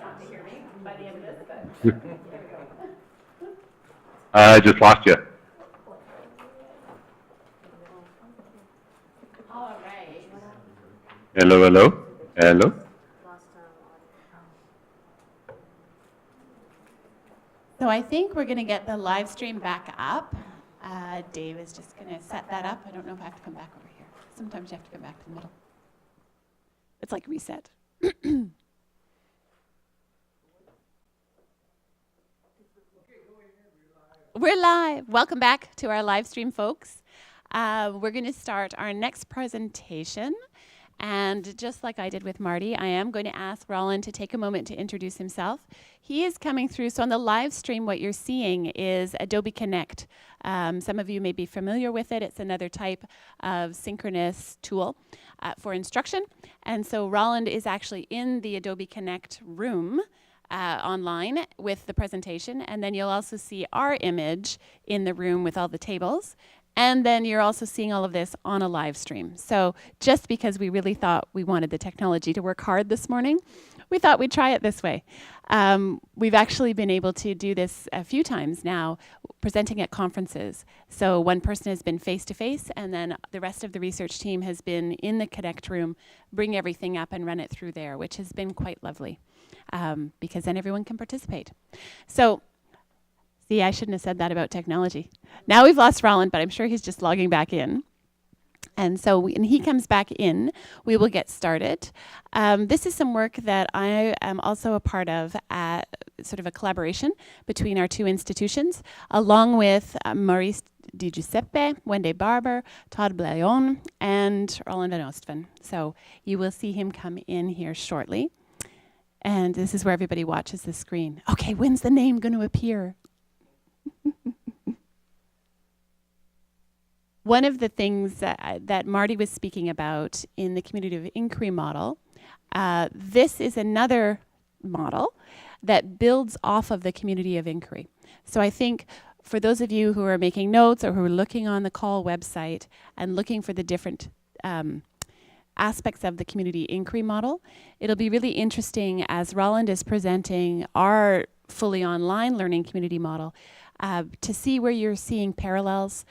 not to hear me by the end of this, but here we go. I just lost you. All right. Hello, hello, hello. So I think we're going to get the live stream back up. Dave is just going to set that up. I don't know if I have to come back over here. Sometimes you have to come back to the middle. It's like reset. We're live. Welcome back to our live stream, folks. We're going to start our next presentation. And just like I did with Marty, I am going to ask Roland to take a moment to introduce himself. He is coming through. So on the live stream, what you're seeing is Adobe Connect. Some of you may be familiar with it. It's another type of synchronous tool for instruction. And so Roland is actually in the Adobe Connect room online with the presentation. And then you'll also see our image in the room with all the tables. And then you're also seeing all of this on a live stream. So just because we really thought we wanted the technology to work hard this morning, we thought we'd try it this way. We've actually been able to do this a few times now, presenting at conferences. So one person has been face-to-face, and then the rest of the research team has been in the Connect room, bring everything up and run it through there, which has been quite lovely, because then everyone can participate. So see, I shouldn't have said that about technology. Now we've lost Roland, but I'm sure he's just logging back in. And so when he comes back in, we will get started. This is some work that I am also a part of at sort of a collaboration between our two institutions, along with Maurice Di Giuseppe, Wendy Barber, Todd Blayon, and Roland van Oostveen. So you will see him come in here shortly. And this is where everybody watches the screen. Okay, when's the name going to appear? One of the things that Marty was speaking about in the community of inquiry model, this is another model that builds off of the community of inquiry. So I think for those of you who are making notes or who are looking on the call website and looking for the different aspects of the community inquiry model, it'll be really interesting as Roland is presenting our fully online learning community model to see where you're seeing parallels.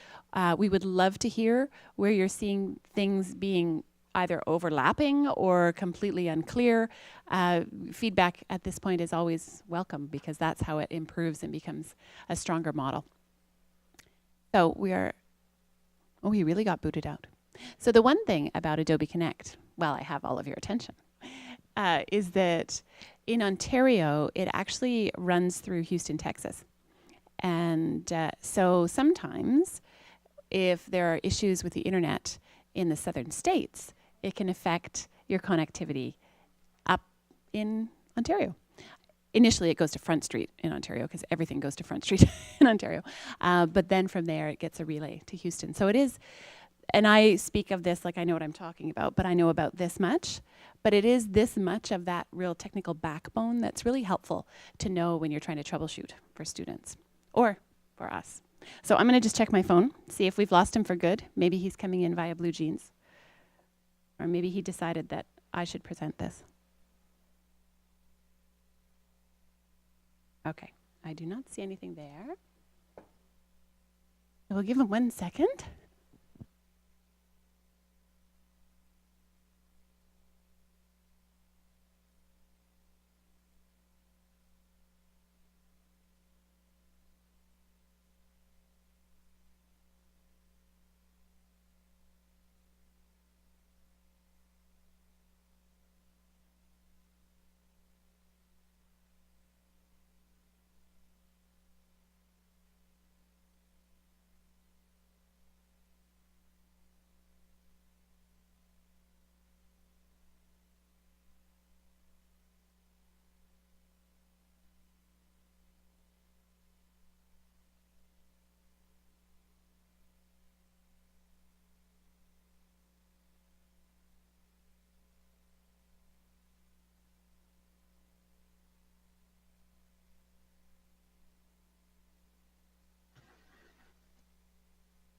We would love to hear where you're seeing things being either overlapping or completely unclear. Feedback at this point is always welcome because that's how it improves and becomes a stronger model. So we really got booted out. So the one thing about Adobe Connect, well, I have all of your attention, is that in Ontario, it actually runs through Houston, Texas. And so sometimes if there are issues with the internet in the southern states, it can affect your connectivity up in Ontario. Initially, it goes to Front Street in Ontario because everything goes to Front Street in Ontario. But then from there, it gets a relay to Houston. So it is, and I speak of this like I know what I'm talking about, but I know about this much. But it is this much of that real technical backbone that's really helpful to know when you're trying to troubleshoot for students or for us. So I'm going to just check my phone, see if we've lost him for good. Maybe he's coming in via Blue Jeans. Or maybe he decided that I should present this. Okay, I do not see anything there. We'll give him 1 second.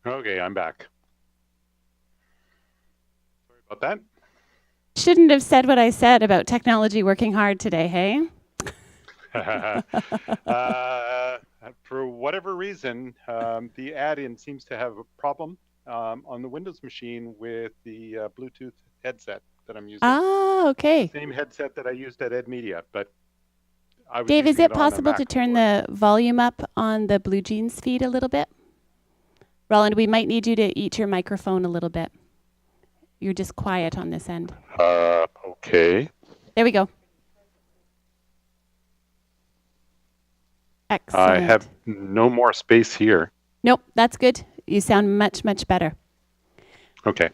Okay, I'm back. Sorry about that. Shouldn't have said what I said about technology working hard today, hey? For whatever reason, the add-in seems to have a problem on the Windows machine with the Bluetooth headset that I'm using. Ah, okay. Same headset that I used at EdMedia, but I was Dave, is using it it on a possible Mac, to of turn course. the volume up on the Blue Jeans feed a little bit? Roland, we might need you to eat your microphone a little bit. You're just quiet on this end. Okay. There we go. Excellent. I have no more space here. Nope, that's good. You sound much, much better. Okay.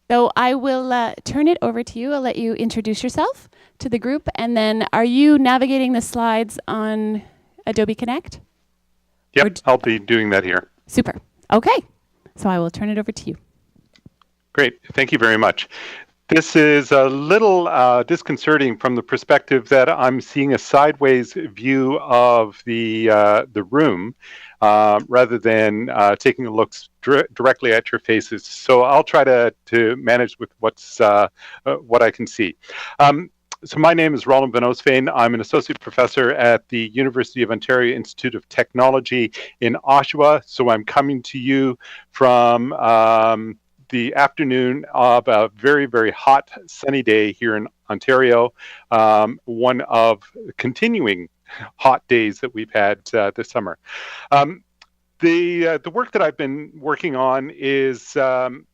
So I will turn it over to you. I'll let you introduce yourself to the group. And then are you navigating the slides on Adobe Connect? Yep, I'll be doing that here. Super. Okay. So I will turn it over to you. Great. Thank you very much. This is a little disconcerting from the perspective that I'm seeing a sideways view of the room rather than taking a look directly at your faces. So I'll try to manage with what I can see. So my name is Roland van Oostveen. I'm an associate professor at the University of Ontario Institute of Technology in Oshawa. So I'm coming to you from the afternoon of a very, very hot, sunny day here in Ontario, one of continuing hot days that we've had this summer. The work that I've been working on is very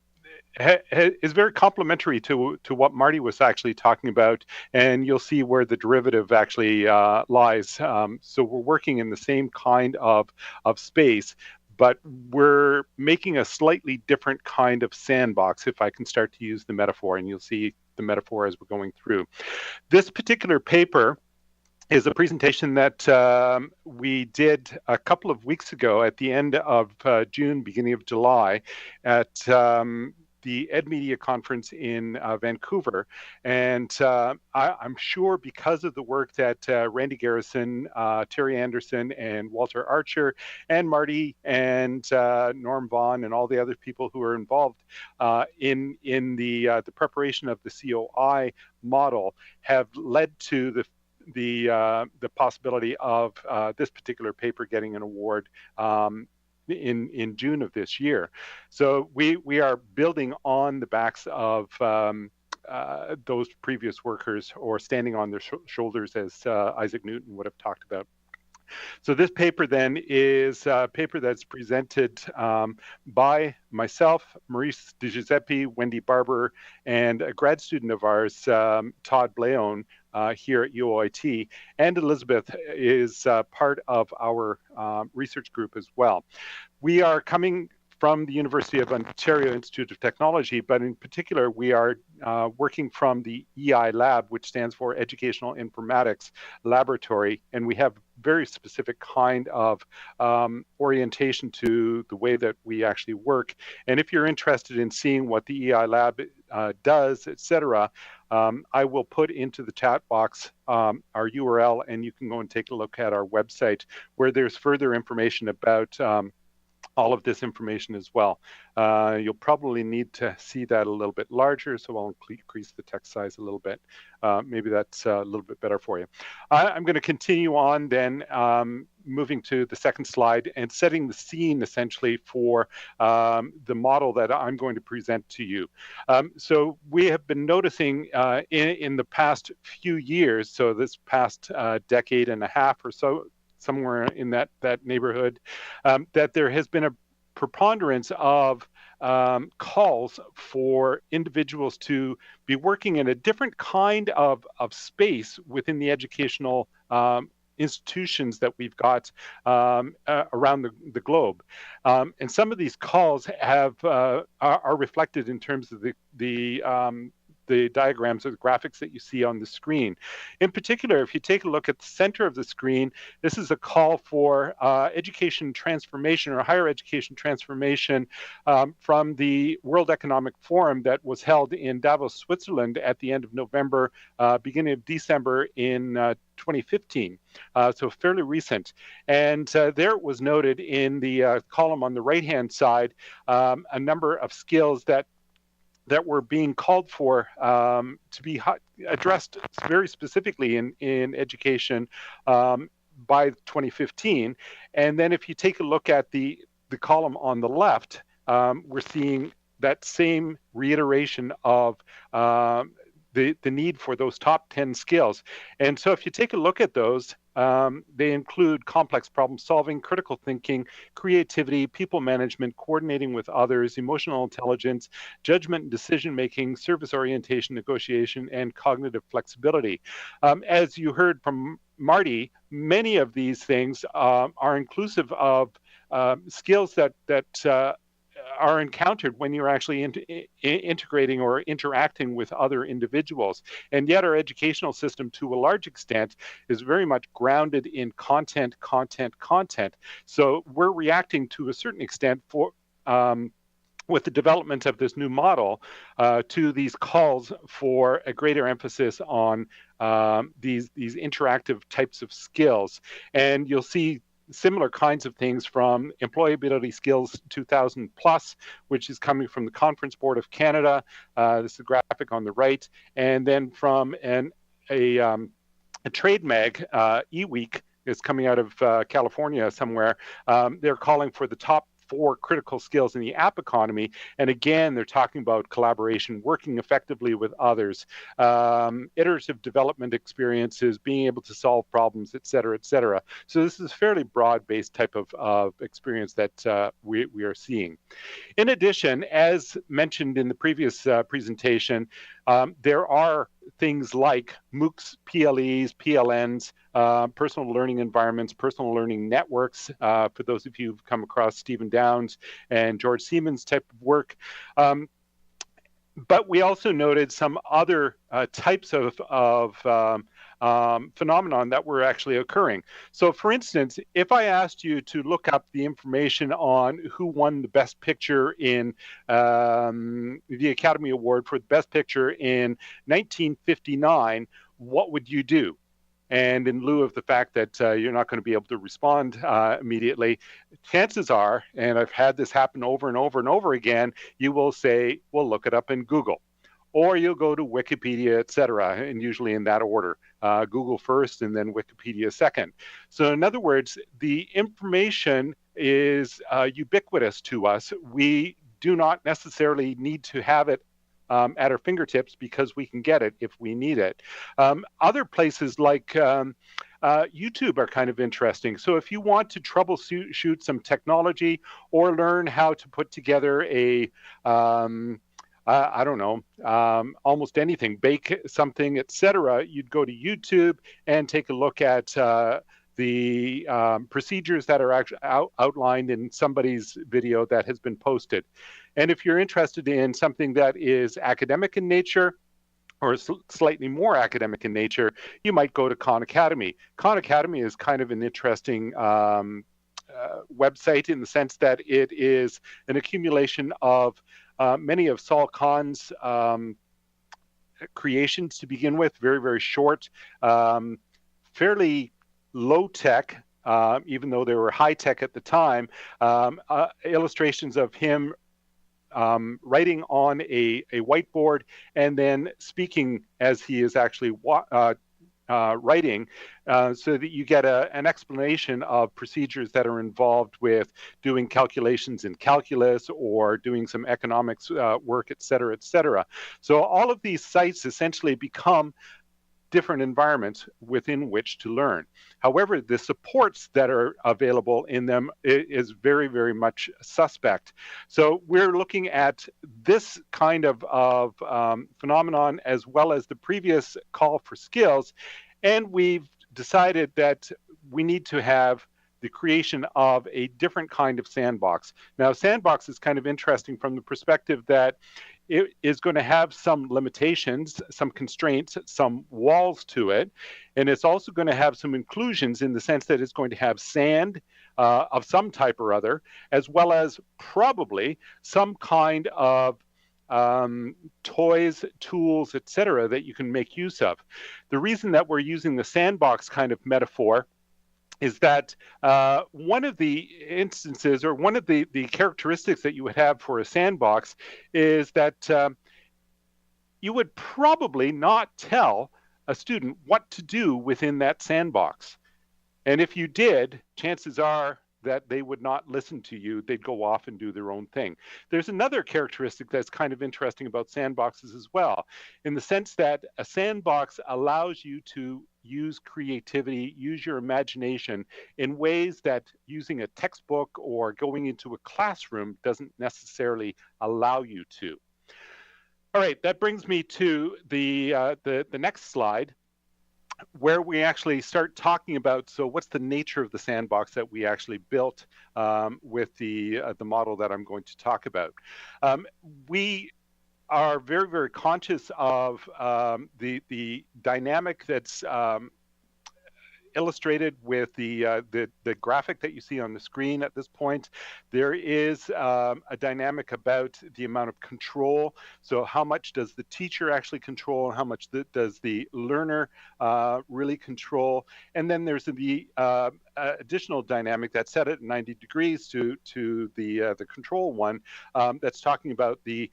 complementary to what Marty was actually talking about, and you'll see where the derivative actually lies. So we're working in the same kind of space, but we're making a slightly different kind of sandbox, if I can start to use the metaphor, and you'll see the metaphor as we're going through. This particular paper is a presentation that we did a couple of weeks ago at the end of June, beginning of July, at the EdMedia conference in Vancouver. And I'm sure because of the work that Randy Garrison, Terry Anderson, and Walter Archer, and Marty, and Norm Vaughan, and all the other people who are involved in the preparation of the COI model have led to the possibility of this particular paper getting an award in June of this year. So we are building on the backs of those previous workers, or standing on their shoulders, as Isaac Newton would have talked about. So this paper then is a paper that's presented by myself, Maurice De Giuseppe, Wendy Barber, and a grad student of ours, Todd Bleon, here at UOIT, and Elizabeth is part of our research group as well. We are coming from the University of Ontario Institute of Technology, but in particular, we are working from the EI Lab, which stands for Educational Informatics Laboratory, and we have very specific kind of orientation to the way that we actually work. And if you're interested in seeing what the EI Lab does, etc., I will put into the chat box our URL, and you can go and take a look at our website, where there's further information about all of this information as well. You'll probably need to see that a little bit larger, so I'll increase the text size a little bit. Maybe that's a little bit better for you. I'm going to continue on then, moving to the second slide and setting the scene essentially for the model that I'm going to present to you. So we have been noticing in the past few years, so this past decade and a half or so, somewhere in that neighborhood, that there has been a preponderance of calls for individuals to be working in a different kind of space within the educational institutions that we've got around the globe. And some of these calls have are reflected in terms of the diagrams or the graphics that you see on the screen. In particular, if you take a look at the center of the screen, this is a call for education transformation, or higher education transformation, from the World Economic Forum that was held in Davos, Switzerland at the end of November, beginning of December in 2015, so fairly recent. And there it was noted in the column on the right-hand side, a number of skills that that were being called for to be addressed very specifically in education by 2015. And then if you take a look at the column on the left, we're seeing that same reiteration of the need for those top 10 skills. And so if you take a look at those, they include complex problem solving, critical thinking, creativity, people management, coordinating with others, emotional intelligence, judgment and decision making, service orientation, negotiation, and cognitive flexibility. As you heard from Marty, many of these things are inclusive of skills that are encountered when you're actually integrating or interacting with other individuals. And yet our educational system, to a large extent, is very much grounded in content. So we're reacting to a certain extent for with the development of this new model to these calls for a greater emphasis on these interactive types of skills. And you'll see similar kinds of things from Employability Skills 2000 Plus, which is coming from the Conference Board of Canada. This is the graphic on the right. And then from a trade mag, eWeek, is coming out of California somewhere. They're calling for the top 4 critical skills in the app economy. And again, they're talking about collaboration, working effectively with others, iterative development experiences, being able to solve problems, et cetera, et cetera. So this is a fairly broad-based type of experience that we are seeing. In addition, as mentioned in the previous presentation, there are things like MOOCs, PLEs, PLNs, personal learning environments, personal learning networks, for those of you who've come across Stephen Downes and George Siemens type of work. But we also noted some other types of phenomenon that were actually occurring. So for instance, if I asked you to look up the information on who won the Best Picture in the Academy Award for the Best Picture in 1959, what would you do? And in lieu of the fact that you're not going to be able to respond immediately, chances are, and I've had this happen over and over and over again, you will say, well, look it up in Google. Or you'll go to Wikipedia, et cetera, and usually in that order. Google first and then Wikipedia second. So in other words, the information is ubiquitous to us. We do not necessarily need to have it at our fingertips because we can get it if we need it. Other places like YouTube are kind of interesting. So if you want to troubleshoot some technology or learn how to put together a I don't know, almost anything, bake something, etc., you'd go to YouTube and take a look at the procedures that are actually outlined in somebody's video that has been posted. And if you're interested in something that is academic in nature, or slightly more academic in nature, you might go to Khan Academy. Khan Academy is kind of an interesting website in the sense that it is an accumulation of many of Saul Khan's creations to begin with, very, very short, fairly low tech, even though they were high tech at the time, illustrations of him writing on a whiteboard and then speaking as he is actually writing, so that you get an explanation of procedures that are involved with doing calculations in calculus or doing some economics work, et cetera, et cetera. So all of these sites essentially become different environments within which to learn. However, the supports that are available in them is very, very much suspect. So we're looking at this kind of phenomenon as well as the previous call for skills, and we've decided that we need to have the creation of a different kind of sandbox. Now, sandbox is kind of interesting from the perspective that it is going to have some limitations, some constraints, some walls to it. And it's also going to have some inclusions in the sense that it's going to have sand of some type or other, as well as probably some kind of toys, tools, etc., that you can make use of. The reason that we're using the sandbox kind of metaphor is that one of the instances or one of the characteristics that you would have for a sandbox is that you would probably not tell a student what to do within that sandbox. And if you did, chances are that they would not listen to you. They'd go off and do their own thing. There's another characteristic that's kind of interesting about sandboxes as well, in the sense that a sandbox allows you to use creativity, use your imagination in ways that using a textbook or going into a classroom doesn't necessarily allow you to. All right, that brings me to the next slide, where we actually start talking about, so what's the nature of the sandbox that we actually built with the model that I'm going to talk about. We are very, very conscious of the dynamic that's illustrated with the graphic that you see on the screen at this point. There is a dynamic about the amount of control. So how much does the teacher actually control, and how much does the learner really control? And then there's the additional dynamic that's set at 90 degrees to the control one, that's talking about the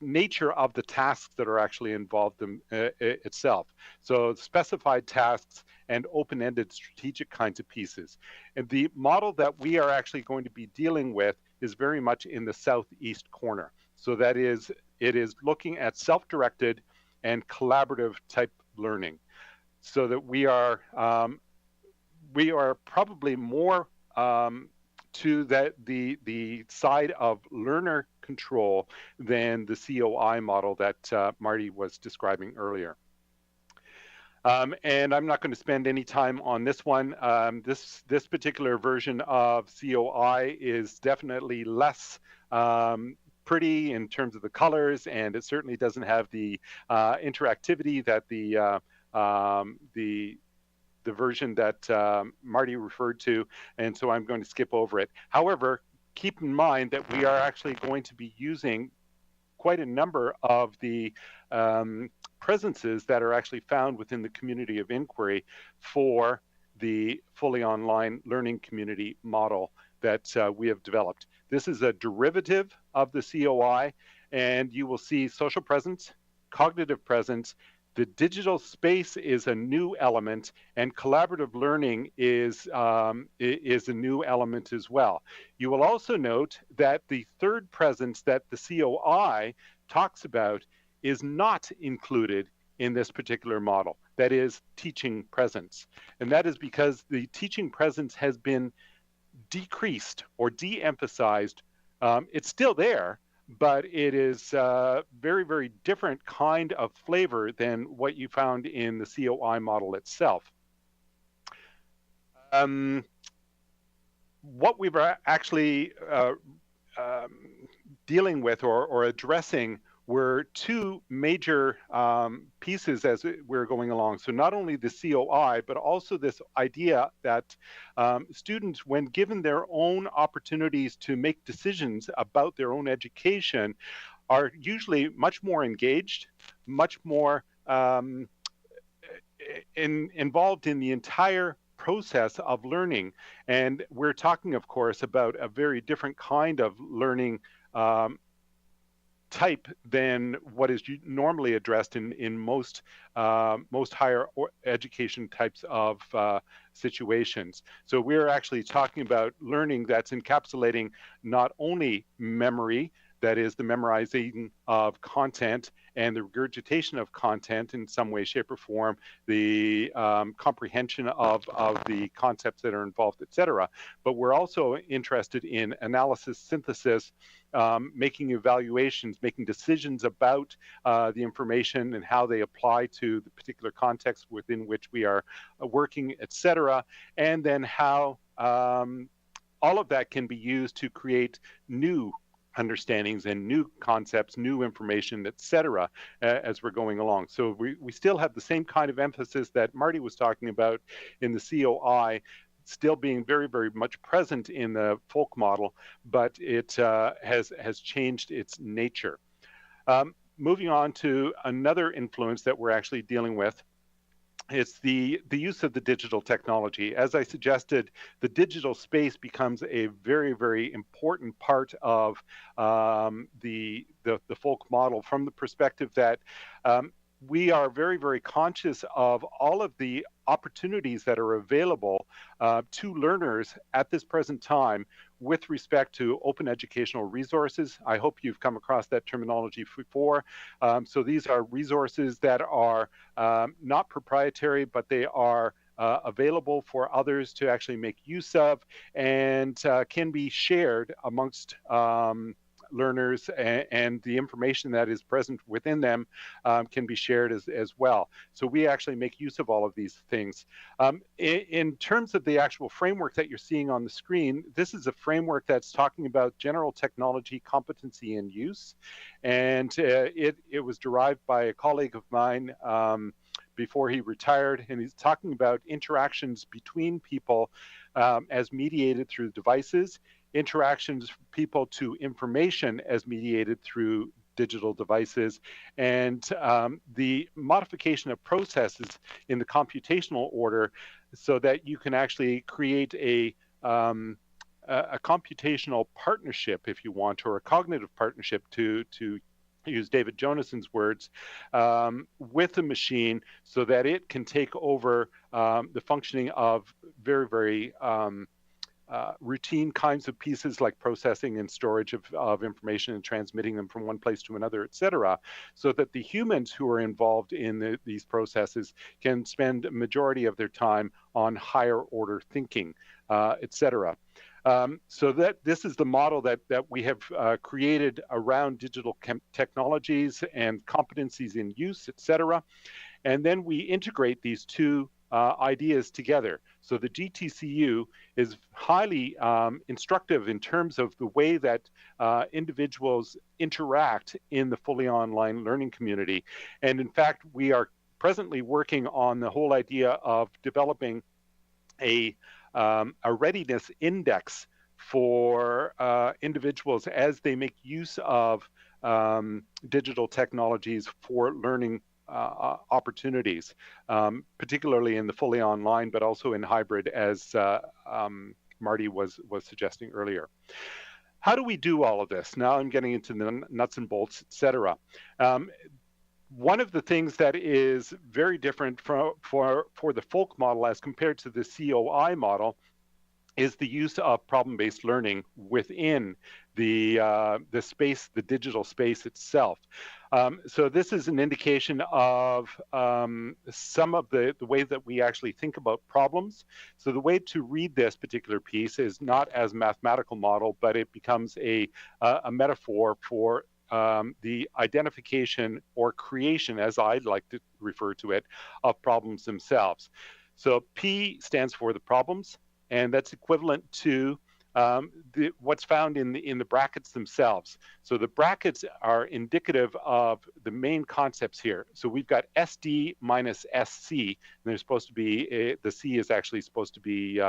nature of the tasks that are actually involved in itself. So specified tasks and open-ended strategic kinds of pieces. And the model that we are actually going to be dealing with is very much in the southeast corner. So that is, it is looking at self-directed and collaborative type learning. So that we are probably more to the side of learner control than the COI model that Marty was describing earlier. And I'm not going to spend any time on this one. This particular version of COI is definitely less pretty in terms of the colors, and it certainly doesn't have the interactivity that the version that Marty referred to, and so I'm going to skip over it. However, keep in mind that we are actually going to be using quite a number of the presences that are actually found within the community of inquiry for the fully online learning community model that we have developed. This is a derivative of the COI, and you will see social presence, cognitive presence. The digital space is a new element, and collaborative learning is a new element as well. You will also note that the third presence that the COI talks about is not included in this particular model. That is teaching presence. And that is because the teaching presence has been decreased or de-emphasized. It's still there, but it is a very, very different kind of flavor than what you found in the COI model itself. What we were actually dealing with or addressing were two major pieces as we're going along. So not only the COI, but also this idea that students, when given their own opportunities to make decisions about their own education, are usually much more engaged, much more involved in the entire process of learning. And we're talking, of course, about a very different kind of learning type than what is normally addressed in most higher education types of situations. So we're actually talking about learning that's encapsulating not only memory, that is the memorizing of content and the regurgitation of content in some way, shape, or form, the comprehension of the concepts that are involved, etc. But we're also interested in analysis, synthesis, making evaluations, making decisions about the information and how they apply to the particular context within which we are working, etc. And then how all of that can be used to create new understandings and new concepts, new information, etc., as we're going along. So we still have the same kind of emphasis that Marty was talking about in the COI, still being very, very much present in the FOLC model, but it has changed its nature. Moving on to another influence that we're actually dealing with it's the use of the digital technology. As I suggested, the digital space becomes a very, very important part of the FOLC model, from the perspective that we are very, very conscious of all of the opportunities that are available to learners at this present time with respect to open educational resources. I hope you've come across that terminology before. So these are resources that are not proprietary, but they are available for others to actually make use of, and can be shared amongst learners, and the information that is present within them can be shared as well. So we actually make use of all of these things. In terms of the actual framework that you're seeing on the screen, this is a framework that's talking about general technology competency and use, and it was derived by a colleague of mine before he retired, and he's talking about interactions between people as mediated through devices, interactions people to information as mediated through digital devices, and the modification of processes in the computational order so that you can actually create a computational partnership, if you want, or a cognitive partnership, to use David Jonason's words, with a machine so that it can take over the functioning of very, very routine kinds of pieces like processing and storage of information and transmitting them from one place to another, etc., so that the humans who are involved in these processes can spend a majority of their time on higher order thinking, etc. So that this is the model that we have created around digital technologies and competencies in use, etc. And then we integrate these two ideas together. So the GTCU is highly instructive in terms of the way that individuals interact in the fully online learning community. And in fact, we are presently working on the whole idea of developing a readiness index for individuals as they make use of digital technologies for learning opportunities, particularly in the fully online, but also in hybrid, as Marty was suggesting earlier. How do we do all of this? Now I'm getting into the nuts and bolts, etc. One of the things that is very different for the FOLC model as compared to the COI model is the use of problem-based learning within the space, the digital space itself. So this is an indication of some of the way that we actually think about problems. So the way to read this particular piece is not as a mathematical model, but it becomes a metaphor for the identification or creation, as I'd like to refer to it, of problems themselves. So P stands for the problems, and that's equivalent to what's found in the brackets themselves. So the brackets are indicative of the main concepts here. So we've got SD minus SC, and there's supposed to be, the C is actually supposed to be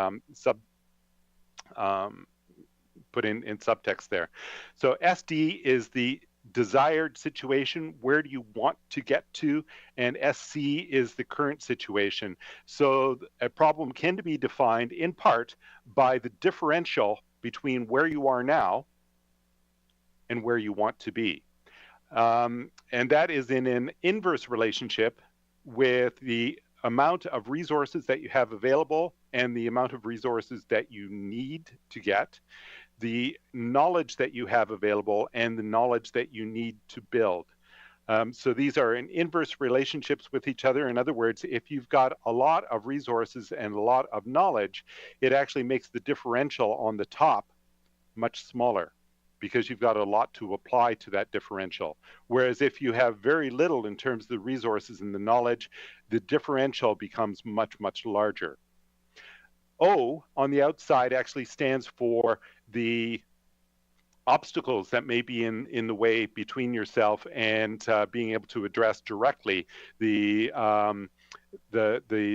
put in subtext there. So SD is the desired situation, where do you want to get to, and SC is the current situation. So a problem can be defined in part by the differential between where you are now and where you want to be. And that is in an inverse relationship with the amount of resources that you have available and the amount of resources that you need to get, the knowledge that you have available, and the knowledge that you need to build. So these are in inverse relationships with each other. In other words, if you've got a lot of resources and a lot of knowledge, it actually makes the differential on the top much smaller, because you've got a lot to apply to that differential. Whereas if you have very little in terms of the resources and the knowledge, the differential becomes much, much larger. O on the outside actually stands for the obstacles that may be in the way between yourself and being able to address directly the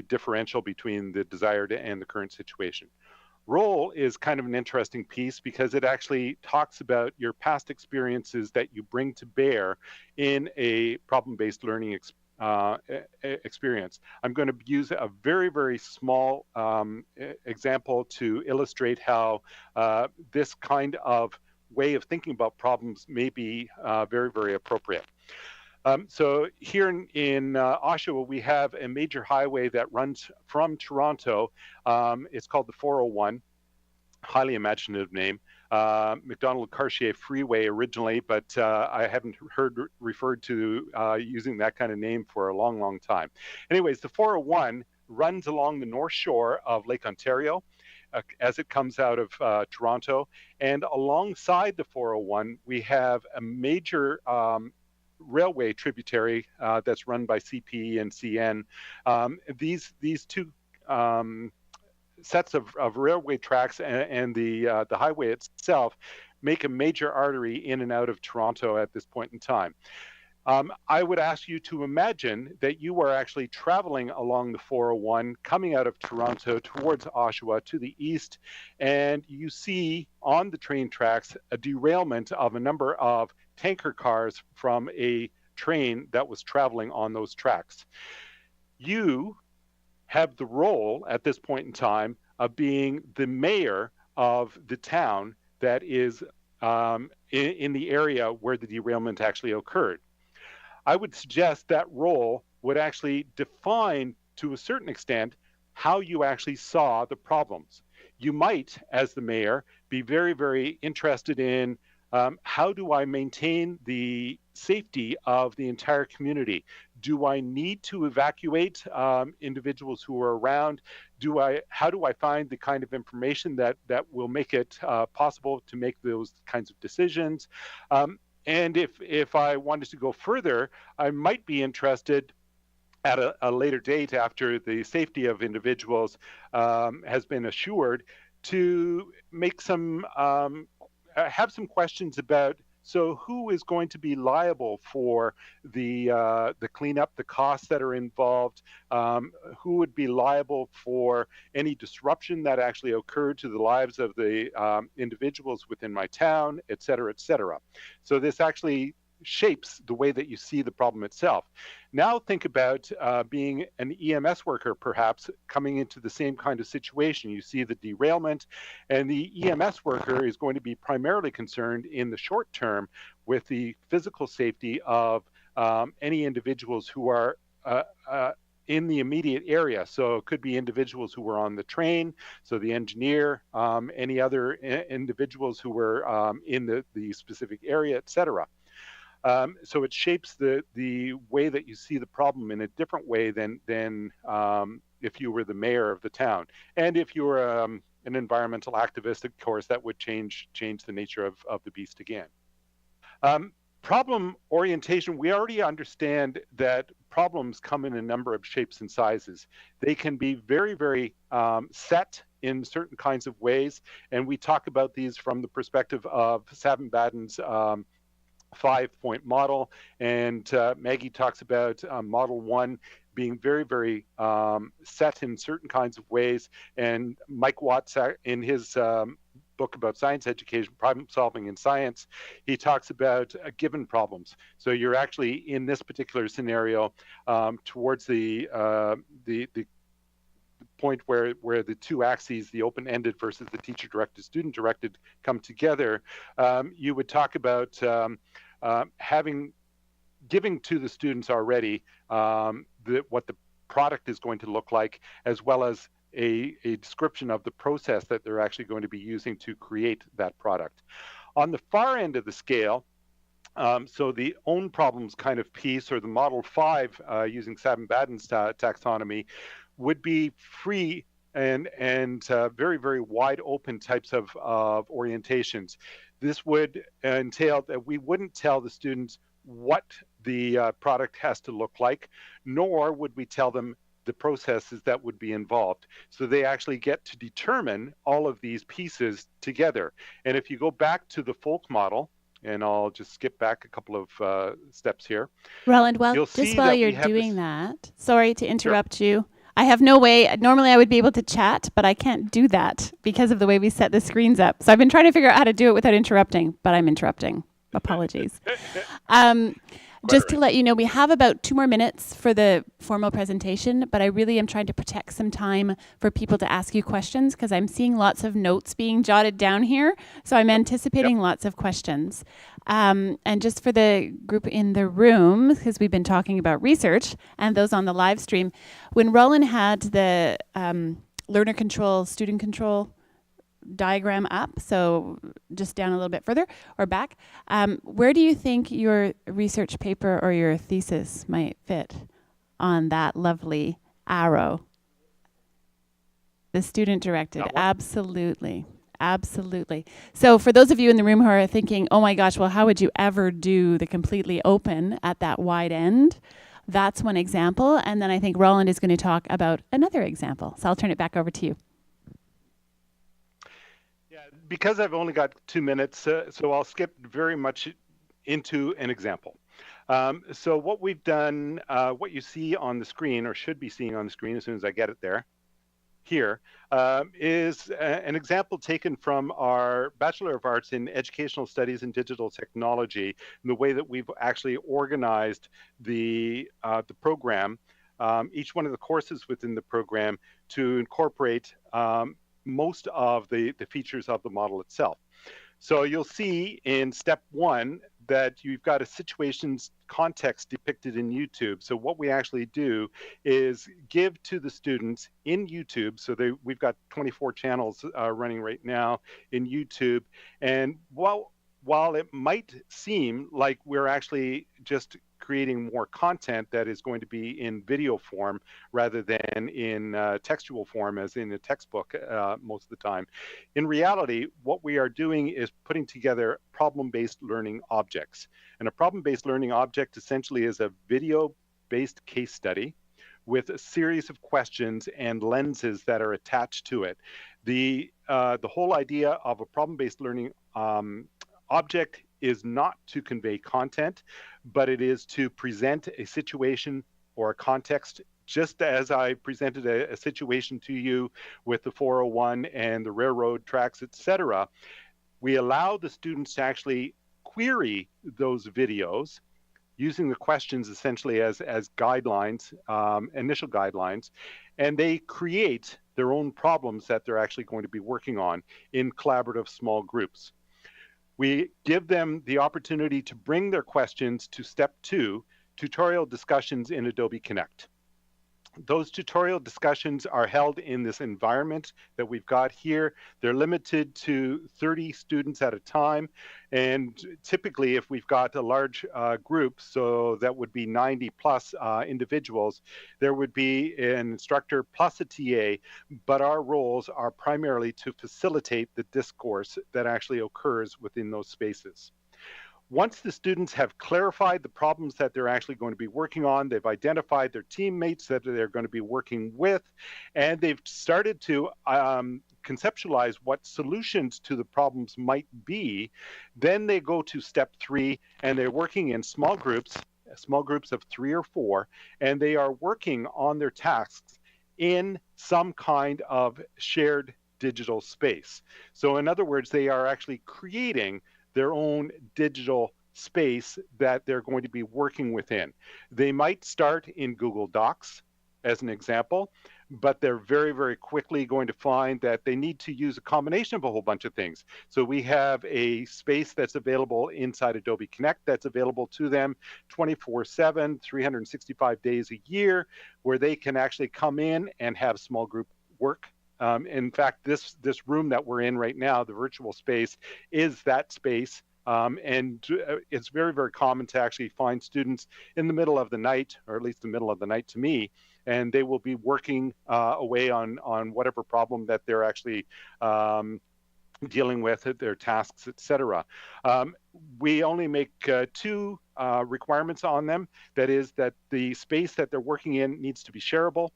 differential between the desired and the current situation. Role is kind of an interesting piece because it actually talks about your past experiences that you bring to bear in a problem-based learning experience. I'm going to use a very, very small example to illustrate how this kind of way of thinking about problems may be very, very appropriate. So here in Oshawa, we have a major highway that runs from Toronto. It's called the 401, highly imaginative name. McDonald-Cartier Freeway originally, but I haven't heard referred to using that kind of name for a long, long time. Anyways, the 401 runs along the north shore of Lake Ontario as it comes out of Toronto. And alongside the 401, we have a major railway tributary that's run by CP and CN. These two sets of railway tracks and the highway itself make a major artery in and out of Toronto at this point in time. I would ask you to imagine that you are actually traveling along the 401, coming out of Toronto towards Oshawa to the east, and you see on the train tracks a derailment of a number of tanker cars from a train that was traveling on those tracks. You have the role at this point in time of being the mayor of the town that is in the area where the derailment actually occurred. I would suggest that role would actually define, to a certain extent, how you actually saw the problems. You might, as the mayor, be very, very interested in how do I maintain the safety of the entire community? Do I need to evacuate individuals who are around? How do I find the kind of information that will make it possible to make those kinds of decisions? And if I wanted to go further, I might be interested at a later date, after the safety of individuals has been assured, to make have some questions about, so who is going to be liable for the cleanup, the costs that are involved? Who would be liable for any disruption that actually occurred to the lives of the individuals within my town, et cetera, et cetera. So this actually shapes the way that you see the problem itself. Now think about being an EMS worker, perhaps, coming into the same kind of situation. You see the derailment, and the EMS worker is going to be primarily concerned in the short term with the physical safety of any individuals who are in the immediate area. So it could be individuals who were on the train, so the engineer, any other individuals who were in the specific area, et cetera. So it shapes the way that you see the problem in a different way than if you were the mayor of the town. And if you were an environmental activist, of course, that would change the nature of the beast again. Problem orientation, we already understand that problems come in a number of shapes and sizes. They can be very, very set in certain kinds of ways. And we talk about these from the perspective of Savin-Baden's 5-point model, and Maggie talks about model 1 being very, very set in certain kinds of ways, and Mike Watts in his book about science education, problem solving in science, he talks about given problems. So you're actually in this particular scenario towards the point where the two axes, the open-ended versus the teacher-directed, student-directed, come together. You would talk about giving to the students already what the product is going to look like, as well as a description of the process that they're actually going to be using to create that product. On the far end of the scale, so the own problems kind of piece, or the model 5 using Savin-Baden's taxonomy, would be free and very, very wide open types of orientations. This would entail that we wouldn't tell the students what the product has to look like, nor would we tell them the processes that would be involved. So they actually get to determine all of these pieces together. And if you go back to the FOLC model, and I'll just skip back a couple of steps here. Roland, just while you're doing that, sorry to interrupt you. I have no way, normally I would be able to chat, but I can't do that because of the way we set the screens up. So I've been trying to figure out how to do it without interrupting, but I'm interrupting. Apologies. just to let you know, we have about 2 more minutes for the formal presentation, but I really am trying to protect some time for people to ask you questions because I'm seeing lots of notes being jotted down here. So I'm anticipating lots of questions. And just for the group in the room, because we've been talking about research and those on the live stream, when Roland had the learner control, student control diagram up, so just down a little bit further or back, where do you think your research paper or your thesis might fit on that lovely arrow? The student directed, absolutely. Absolutely. So for those of you in the room who are thinking, oh my gosh, well, how would you ever do the completely open at that wide end? That's one example. And then I think Roland is going to talk about another example. So I'll turn it back over to you. Because I've only got 2 minutes, so I'll skip very much into an example. So what we've done, what you see on the screen, or should be seeing on the screen as soon as I get it there, here, is an example taken from our Bachelor of Arts in Educational Studies and Digital Technology, and the way that we've actually organized the program, each one of the courses within the program to incorporate most of the features of the model itself. So you'll see in step 1 that you've got a situations context depicted in YouTube. So what we actually do is give to the students in YouTube. So we've got 24 channels running right now in YouTube. And while it might seem like we're actually just creating more content that is going to be in video form rather than in textual form as in a textbook most of the time, in reality, what we are doing is putting together problem-based learning objects. And a problem-based learning object essentially is a video-based case study with a series of questions and lenses that are attached to it. The whole idea of a problem-based learning object is not to convey content, but it is to present a situation or a context, just as I presented a situation to you with the 401 and the railroad tracks, etc. We allow the students to actually query those videos using the questions essentially as guidelines, initial guidelines, and they create their own problems that they're actually going to be working on in collaborative small groups. We give them the opportunity to bring their questions to step 2, tutorial discussions in Adobe Connect. Those tutorial discussions are held in this environment that we've got here. They're limited to 30 students at a time. And typically, if we've got a large group, so that would be 90 plus individuals, there would be an instructor plus a TA, but our roles are primarily to facilitate the discourse that actually occurs within those spaces. Once the students have clarified the problems that they're actually going to be working on, they've identified their teammates that they're going to be working with, and they've started to conceptualize what solutions to the problems might be, then they go to step 3, and they're working in small groups of 3 or 4, and they are working on their tasks in some kind of shared digital space. So in other words, they are actually creating their own digital space that they're going to be working within. They might start in Google Docs as an example, but they're very, very quickly going to find that they need to use a combination of a whole bunch of things. So we have a space that's available inside Adobe Connect that's available to them 24/7, 365 days a year, where they can actually come in and have small group work. In fact, this room that we're in right now, the virtual space, is that space. And it's very, very common to actually find students in the middle of the night, or at least the middle of the night to me, and they will be working away on whatever problem that they're actually dealing with, their tasks, etc. We only make 2 requirements on them. That is that the space that they're working in needs to be shareable,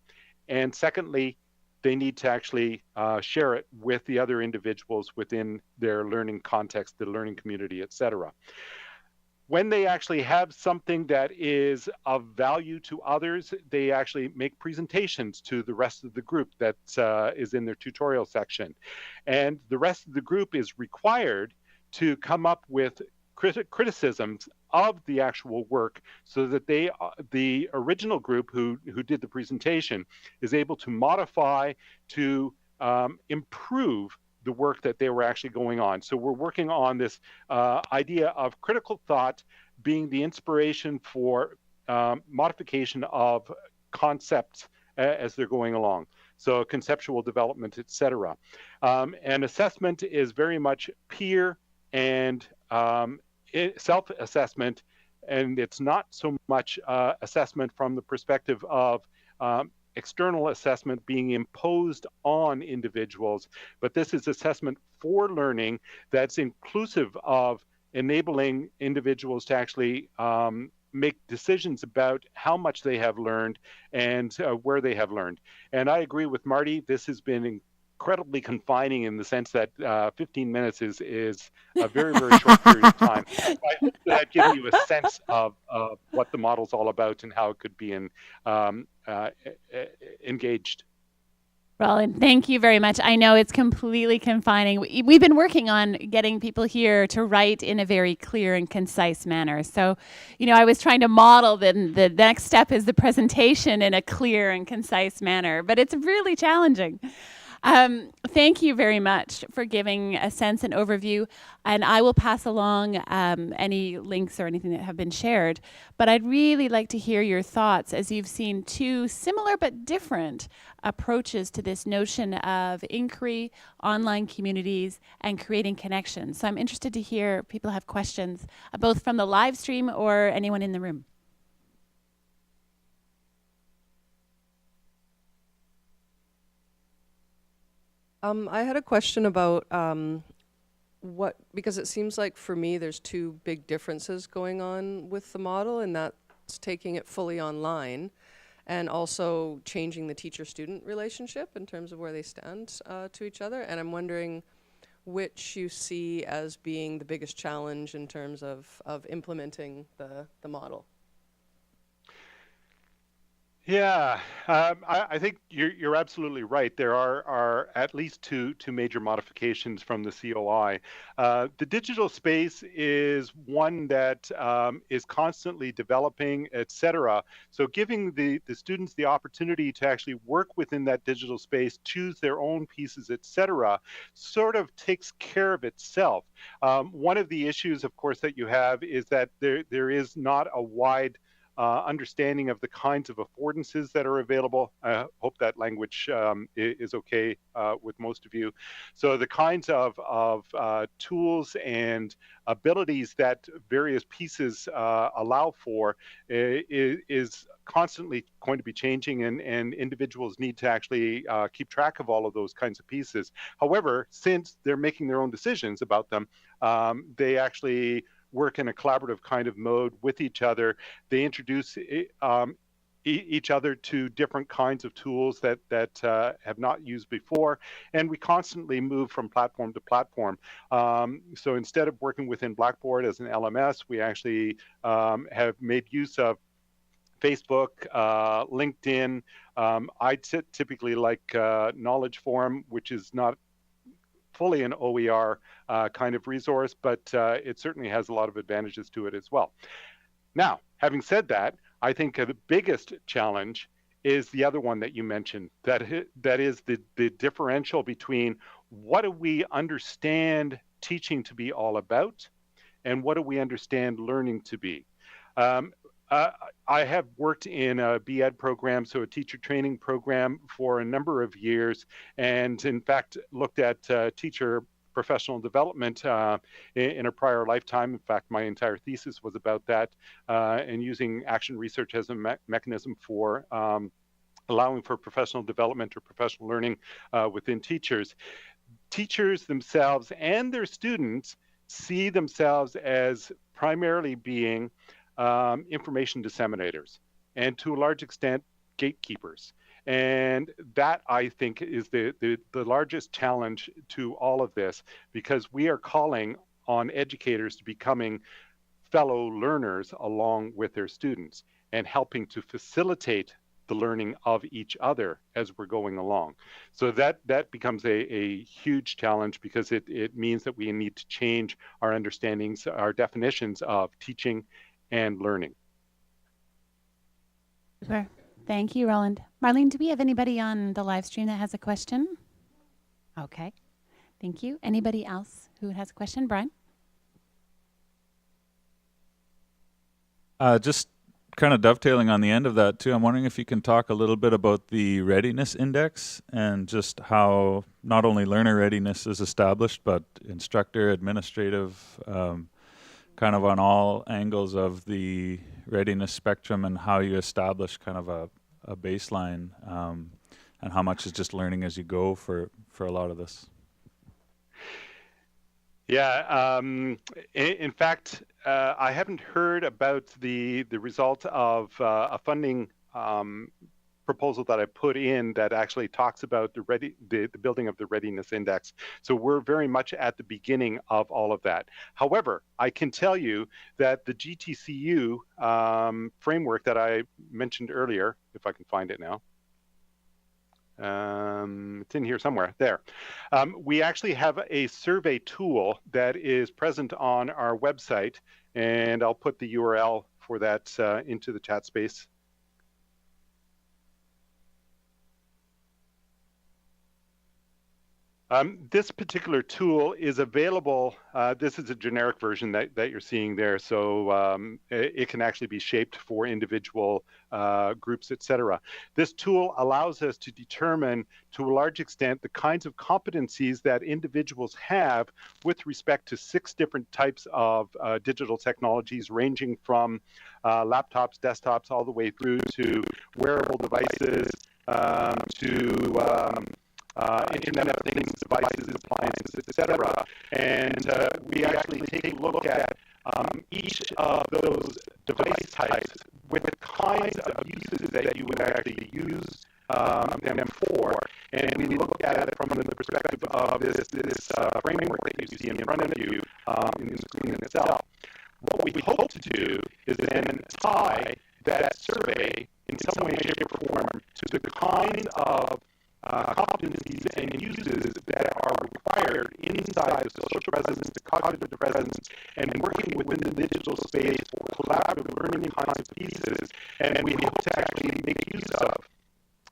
and secondly, they need to actually share it with the other individuals within their learning context, the learning community, etc. When they actually have something that is of value to others, they actually make presentations to the rest of the group that is in their tutorial section. And the rest of the group is required to come up with criticisms of the actual work, so that the original group who did the presentation is able to modify to improve the work that they were actually going on. So we're working on this idea of critical thought being the inspiration for modification of concepts as they're going along. So conceptual development, etc. And assessment is very much peer and self-assessment, and it's not so much assessment from the perspective of external assessment being imposed on individuals, but this is assessment for learning that's inclusive of enabling individuals to actually make decisions about how much they have learned and where they have learned. And I agree with Marty, this has been incredibly confining in the sense that 15 minutes is a very, very short period of time. I hope that gives you a sense of what the model's all about and how it could be engaged. Roland, thank you very much. I know it's completely confining. We've been working on getting people here to write in a very clear and concise manner. So, I was trying to model the next step is the presentation in a clear and concise manner, but it's really challenging. Thank you very much for giving a sense and overview, and I will pass along any links or anything that have been shared. But I'd really like to hear your thoughts as you've seen two similar but different approaches to this notion of inquiry, online communities, and creating connections. So I'm interested to hear people have questions, both from the live stream or anyone in the room. I had a question about because it seems like for me there's two big differences going on with the model, and that's taking it fully online and also changing the teacher-student relationship in terms of where they stand to each other. And I'm wondering which you see as being the biggest challenge in terms of implementing the model. Yeah, I think you're absolutely right. There are at least two major modifications from the COI. The digital space is one that is constantly developing, etc. So giving the students the opportunity to actually work within that digital space, choose their own pieces, etc., sort of takes care of itself. One of the issues, of course, that you have is that there is not a wide understanding of the kinds of affordances that are available. I hope that language is okay with most of you. So the kinds of tools and abilities that various pieces allow for is constantly going to be changing, and individuals need to actually keep track of all of those kinds of pieces. However, since they're making their own decisions about them, they actually work in a collaborative kind of mode with each other. They introduce each other to different kinds of tools that have not used before, and we constantly move from platform to platform. So instead of working within Blackboard as an LMS, we actually have made use of Facebook, LinkedIn. I typically like Knowledge Forum, which is not fully an OER kind of resource, but it certainly has a lot of advantages to it as well. Now, having said that, I think the biggest challenge is the other one that you mentioned, that is the differential between what do we understand teaching to be all about and what do we understand learning to be. I have worked in a BEd program, so a teacher training program, for a number of years, and in fact looked at teacher professional development in a prior lifetime. In fact, my entire thesis was about that, and using action research as a mechanism for allowing for professional development or professional learning within teachers. Teachers themselves and their students see themselves as primarily being information disseminators, and to a large extent, gatekeepers. And that, I think, is the largest challenge to all of this, because we are calling on educators to becoming fellow learners along with their students and helping to facilitate the learning of each other as we're going along. So that becomes a huge challenge, because it means that we need to change our understandings, our definitions of teaching and learning. Super. Thank you, Roland. Marlene, do we have anybody on the live stream that has a question? Okay. Thank you. Anybody else who has a question? Brian? Just kind of dovetailing on the end of that too, I'm wondering if you can talk a little bit about the readiness index and just how not only learner readiness is established, but instructor, administrative, kind of on all angles of the readiness spectrum, and how you establish kind of a baseline, and how much is just learning as you go for a lot of this. Yeah, in fact, I haven't heard about the result of a funding proposal that I put in that actually talks about the building of the readiness index. So we're very much at the beginning of all of that. However, I can tell you that the GTCU framework that I mentioned earlier, if I can find it now, it's in here somewhere, there. We actually have a survey tool that is present on our website, and I'll put the URL for that into the chat space. This particular tool is available. This is a generic version that you're seeing there, so it can actually be shaped for individual groups, etc. This tool allows us to determine, to a large extent, the kinds of competencies that individuals have with respect to 6 different types of digital technologies, ranging from laptops, desktops, all the way through to wearable devices, to Internet of Things devices, appliances, etc. And we actually take a look at each of those device types with the kinds of uses that you would actually use them for. And we look at it from the perspective of this framework that you see in front of you in the screen itself. What we hope to do is then tie that survey in some way, shape, or form to the kind of competencies and uses that are required inside of social presence, the cognitive presence, and working within the digital space for collaborative learning kinds of pieces. And we hope to actually make use of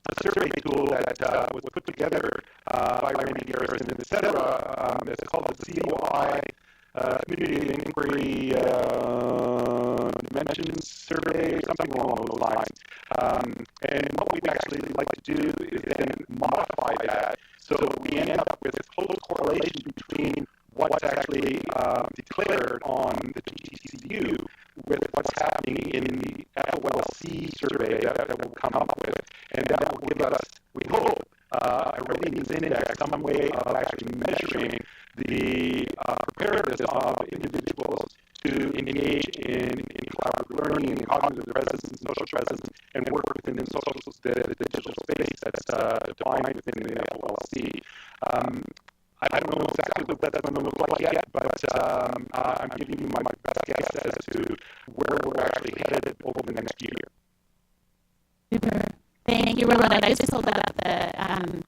a survey tool that was put together by Randy Garrison, etc. It's called the COI Community Inquiry Dimensions Survey, or something along those lines. And what we'd actually like to do is then modify that so we end up with close correlation between what's actually declared on the GTCU with what's happening in the FOLC survey that we'll come up with. And that will give us, we hope, a readiness index, some way of actually measuring the preparedness of individuals to engage in collaborative learning and cognitive presence and social presence and work within the digital space that's defined within the FOLC. I don't know exactly what that's going to look like yet, but I'm giving you my best guess as to where we're actually headed over the next year. Super. Thank you, Roland. I just pulled up the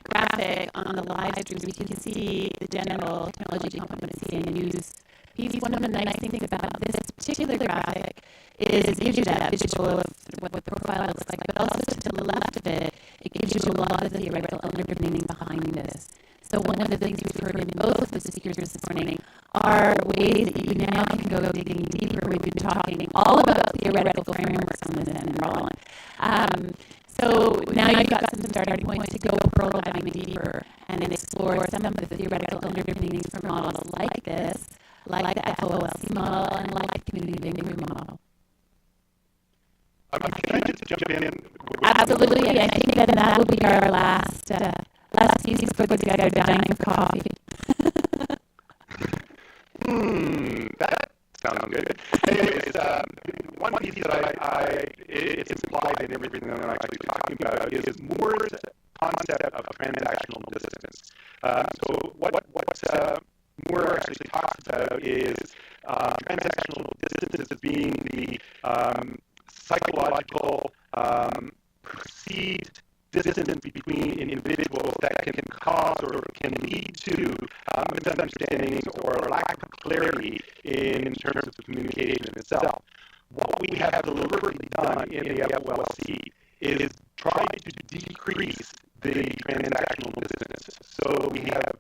graphic on the live stream so we can see the general technology competency and use piece. One of the nice things about this particular graphic is it gives you that visual of what the profile looks like, but also to the left of it, it gives you a lot of the theoretical underpinning behind this. So one of the things we've heard in both of the speakers this morning are ways that you now can go digging deeper. We've been talking all about theoretical frameworks on this end, Roland. So now you've got some starting points to go prototyping deeper and then explore some of the theoretical underpinnings for models like this, like the FOLC model, and like the community of inquiry model. Can I just jump in? Absolutely, I think that will be our last piece before the guys are dying of coffee. That sounds good. Anyways, one piece that it's implied in everything that I'm actually talking about is Moore's concept of transactional distance. So what Moore actually talks about is transactional distance as being the psychological can cause or can lead to misunderstandings or lack of clarity in terms of communication itself. What we have deliberately done in the FOLC is try to decrease the transactional distance. So we have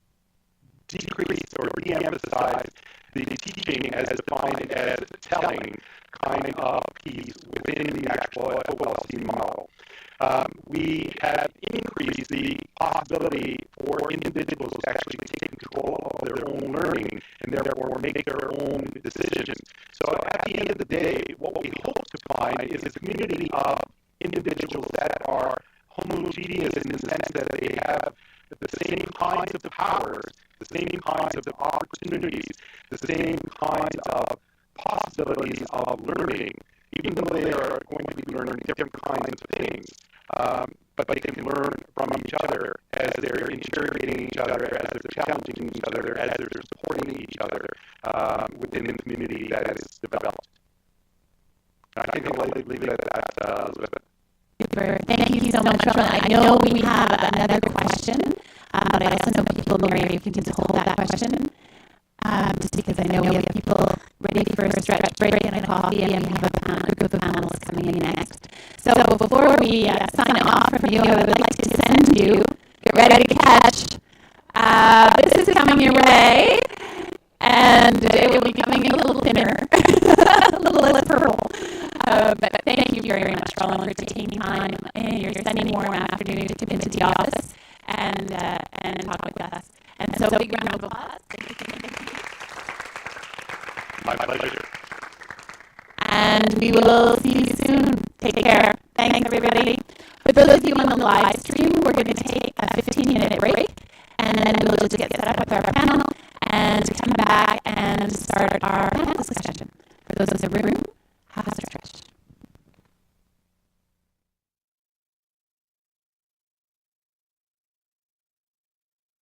decreased or de-emphasized the teaching as defined as telling kind of piece within the actual FOLC model. We have increased the possibility for individuals to actually take control of their own learning and therefore make their own decisions. So at the end of the day, what we hope to find is a community of individuals that are homogeneous in the sense that they have the same kinds of powers, the same kinds of opportunities, the same kinds of possibilities of learning, even though they are going to be learning different kinds of things. But they can learn from each other as they're interrogating each other, as they're challenging each other, as they're supporting each other within the community that is developed. I think I'll leave it at that, Elizabeth. Super. Thank you so much, Roland. I know we have another question, but I also know people, Mary, if you can just hold that question, just because I know we have people ready for a stretch break and a coffee, and we have a group of panelists coming in next. So before we sign off from you, I would like to send you, get ready to catch. This is coming your way, and it will be coming a little thinner, a little less purple. But thank you very much, Roland, for taking time in your Sunday morning afternoon to come into the office and talk with us. And so big round of applause. My pleasure. And we will see you soon. Take care. Thanks, everybody. For those of you on the live stream, we're going to take a 15-minute break, and then we'll just get set up with our panel and come back and start our panel discussion. For those in the room,